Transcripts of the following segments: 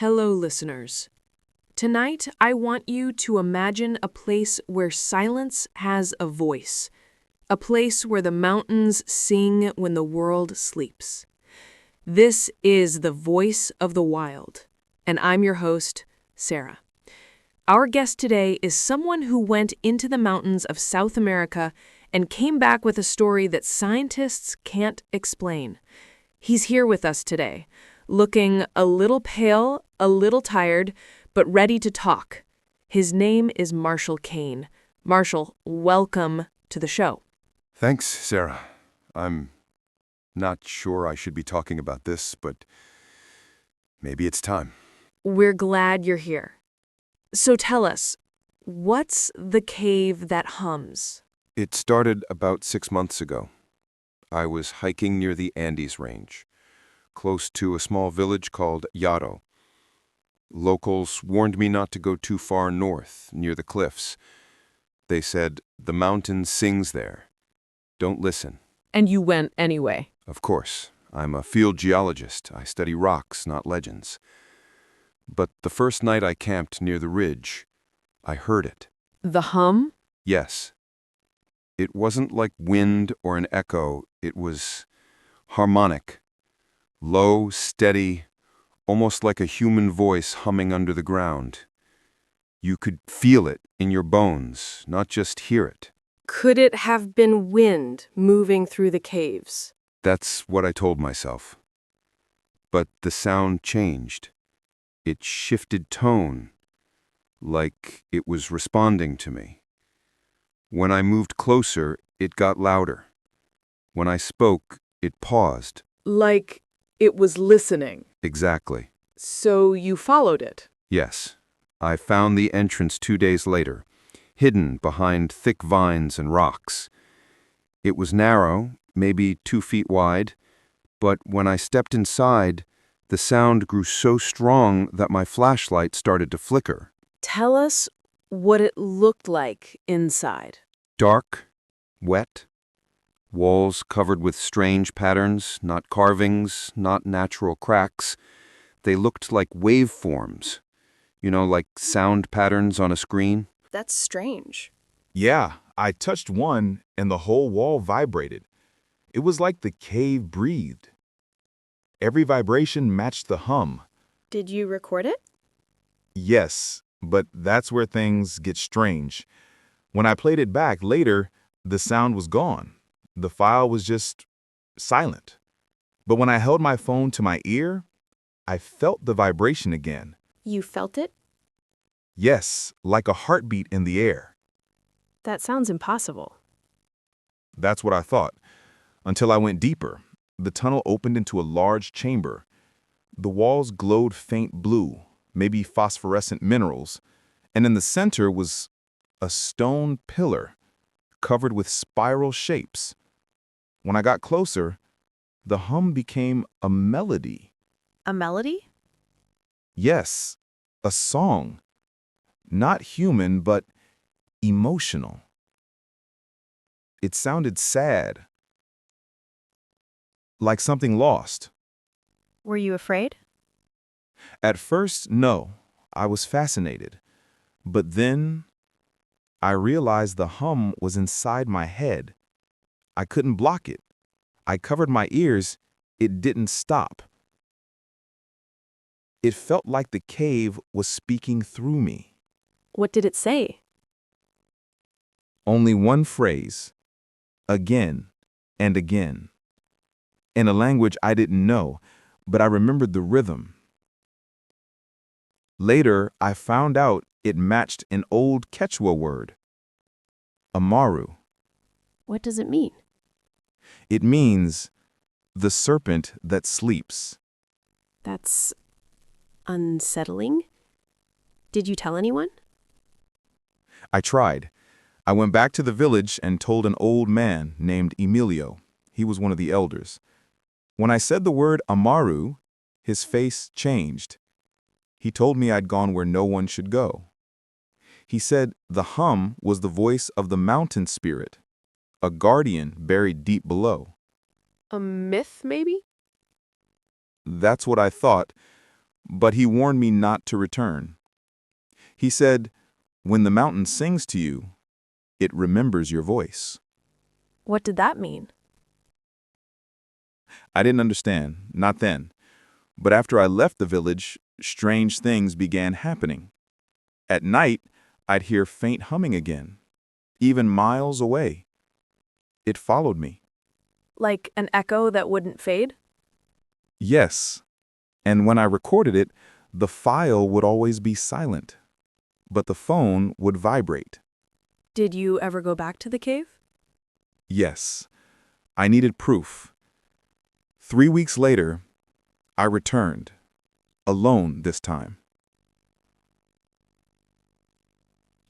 Hello, listeners. Tonight, I want you to imagine a place where silence has a voice, a place where the mountains sing when the world sleeps. This is the Voice of the Wild, and I'm your host, Sarah. Our guest today is someone who went into the mountains of South America and came back with a story that scientists can't explain. He's here with us today, looking a little pale, a little tired, but ready to talk. His name is Marshal Kane. Marshal, welcome to the show. Thanks, Sarah. I'm not sure I should be talking about this, but maybe it's time. We're glad you're here. So tell us, what's the cave that hums? It started about 6 months ago. I was hiking near the Andes range, close to a small village called Yaro. Locals warned me not to go too far north, near the cliffs. They said, "The mountain sings there. Don't listen." And you went anyway. Of course, I'm a field geologist. I study rocks, not legends. But the first night I camped near the ridge, I heard it. The hum? Yes. It wasn't like wind or an echo. It was harmonic. Low, steady, almost like a human voice humming under the ground. You could feel it in your bones, not just hear it. Could it have been wind moving through the caves? That's what I told myself. But the sound changed. It shifted tone, like it was responding to me. When I moved closer, it got louder. When I spoke, it paused. Like it was listening. Exactly. So you followed it? Yes. I found the entrance 2 days later, hidden behind thick vines and rocks. It was narrow, maybe 2 feet wide, but when I stepped inside, the sound grew so strong that my flashlight started to flicker. Tell us what it looked like inside. Dark, wet, walls covered with strange patterns, not carvings, not natural cracks. They looked like waveforms, like sound patterns on a screen. That's strange. Yeah, I touched one and the whole wall vibrated. It was like the cave breathed. Every vibration matched the hum. Did you record it? Yes, but that's where things get strange. When I played it back later, the sound was gone. The file was just silent. But when I held my phone to my ear, I felt the vibration again. You felt it? Yes, like a heartbeat in the air. That sounds impossible. That's what I thought, until I went deeper. The tunnel opened into a large chamber. The walls glowed faint blue, maybe phosphorescent minerals, and in the center was a stone pillar covered with spiral shapes. When I got closer, the hum became a melody. A melody? Yes, a song. Not human, but emotional. It sounded sad, like something lost. Were you afraid? At first, no. I was fascinated. But then, I realized the hum was inside my head. I couldn't block it. I covered my ears. It didn't stop. It felt like the cave was speaking through me. What did it say? Only one phrase. Again and again. In a language I didn't know, but I remembered the rhythm. Later, I found out it matched an old Quechua word, Amaru. What does it mean? It means the serpent that sleeps. That's unsettling. Did you tell anyone? I tried. I went back to the village and told an old man named Emilio. He was one of the elders. When I said the word Amaru, his face changed. He told me I'd gone where no one should go. He said the hum was the voice of the mountain spirit, a guardian buried deep below. A myth, maybe? That's what I thought, but he warned me not to return. He said, "When the mountain sings to you, it remembers your voice." What did that mean? I didn't understand, not then. But after I left the village, strange things began happening. At night, I'd hear faint humming again, even miles away. It followed me. Like an echo that wouldn't fade? Yes, and when I recorded it, the file would always be silent, but the phone would vibrate. Did you ever go back to the cave? Yes, I needed proof. 3 weeks later, I returned, alone this time.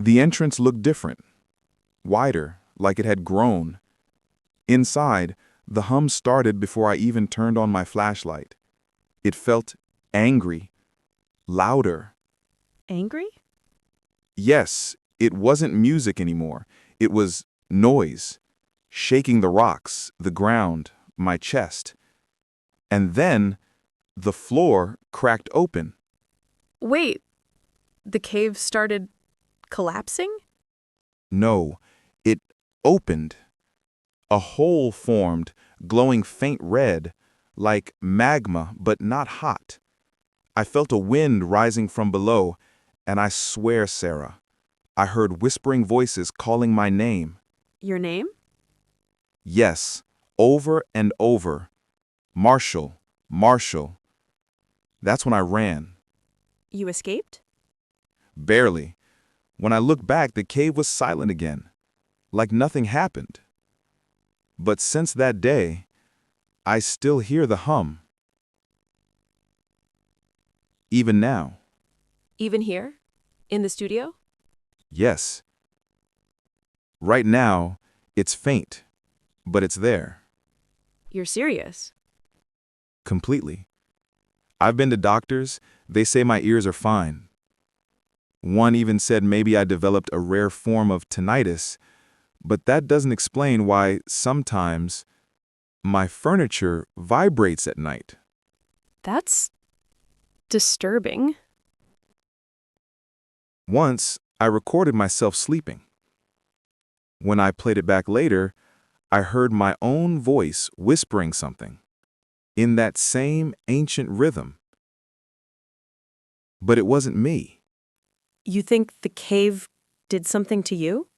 The entrance looked different, wider, like it had grown. Inside, the hum started before I even turned on my flashlight. It felt angry, louder. Angry? Yes, it wasn't music anymore. It was noise, shaking the rocks, the ground, my chest. And then, the floor cracked open. Wait, the cave started collapsing? No, it opened. A hole formed, glowing faint red, like magma, but not hot. I felt a wind rising from below, and I swear, Sarah, I heard whispering voices calling my name. Your name? Yes, over and over. Marshal, Marshal. That's when I ran. You escaped? Barely. When I looked back, the cave was silent again, like nothing happened. But since that day, I still hear the hum. Even now. Even here? In the studio? Yes. Right now, it's faint, but it's there. You're serious? Completely. I've been to doctors. They say my ears are fine. One even said maybe I developed a rare form of tinnitus, but that doesn't explain why sometimes my furniture vibrates at night. That's disturbing. Once, I recorded myself sleeping. When I played it back later, I heard my own voice whispering something in that same ancient rhythm. But it wasn't me. You think the cave did something to you?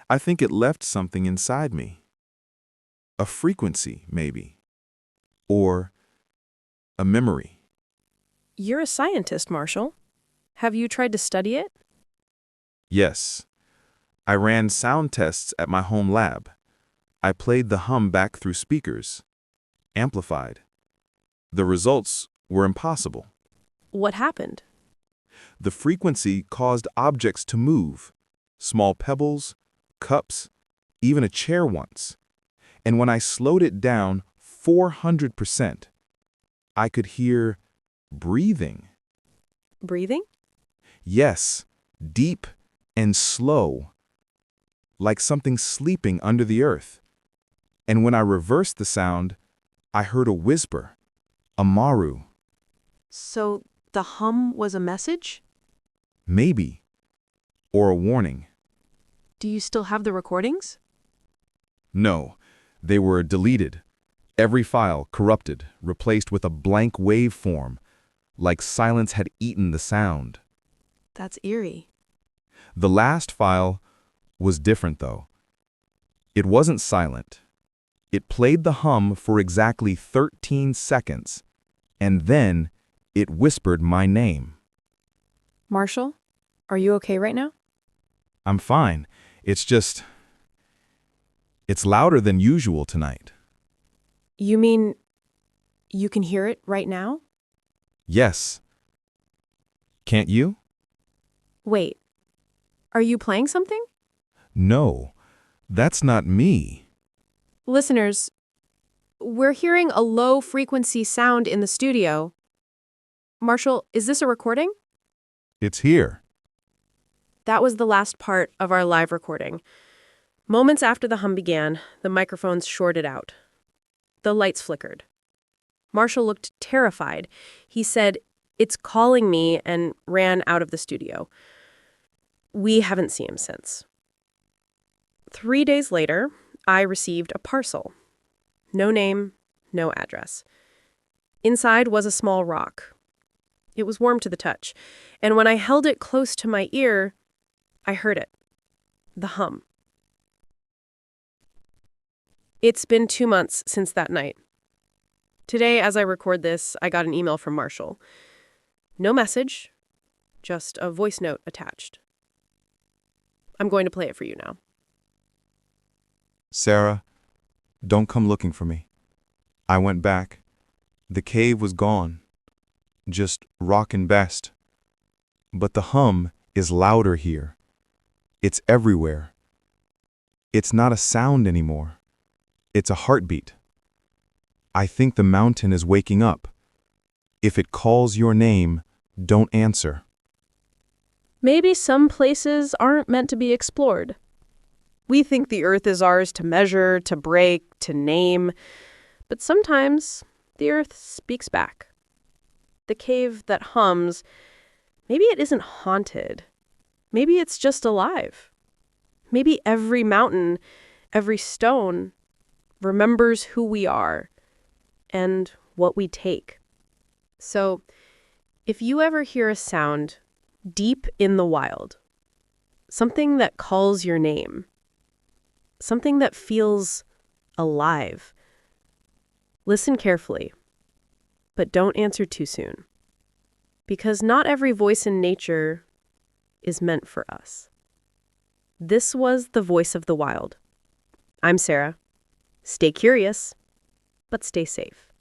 I think it left something inside me. A frequency, maybe. Or a memory. You're a scientist, Marshall. Have you tried to study it? Yes. I ran sound tests at my home lab. I played the hum back through speakers. Amplified. The results were impossible. What happened? The frequency caused objects to move. Small pebbles, cups, even a chair once. And when I slowed it down 400%, I could hear breathing. Breathing? Yes, deep and slow, like something sleeping under the earth. And when I reversed the sound, I heard a whisper, Amaru. So the hum was a message? Maybe. Or a warning. Do you still have the recordings? No, they were deleted. Every file corrupted, replaced with a blank waveform, like silence had eaten the sound. That's eerie. The last file was different, though. It wasn't silent. It played the hum for exactly 13 seconds, and then it whispered my name. Marshall, are you okay right now? I'm fine. It's louder than usual tonight. You mean you can hear it right now? Yes. Can't you? Wait, are you playing something? No, that's not me. Listeners, we're hearing a low-frequency sound in the studio. Marshall, is this a recording? It's here. That was the last part of our live recording. Moments after the hum began, the microphones shorted out. The lights flickered. Marshall looked terrified. He said, "It's calling me," and ran out of the studio. We haven't seen him since. 3 days later, I received a parcel. No name, no address. Inside was a small rock. It was warm to the touch, and when I held it close to my ear, I heard it. The hum. It's been 2 months since that night. Today, as I record this, I got an email from Marshall. No message, just a voice note attached. I'm going to play it for you now. Sarah, don't come looking for me. I went back. The cave was gone. Just rockin' best. But the hum is louder here. It's everywhere. It's not a sound anymore. It's a heartbeat. I think the mountain is waking up. If it calls your name, don't answer. Maybe some places aren't meant to be explored. We think the earth is ours to measure, to break, to name. But sometimes the earth speaks back. The cave that hums, maybe it isn't haunted. Maybe it's just alive. Maybe every mountain, every stone remembers who we are and what we take. So, if you ever hear a sound deep in the wild, something that calls your name, something that feels alive, listen carefully, but don't answer too soon. Because not every voice in nature is meant for us. This was The Voice of the Wild. I'm Sarah. Stay curious, but stay safe.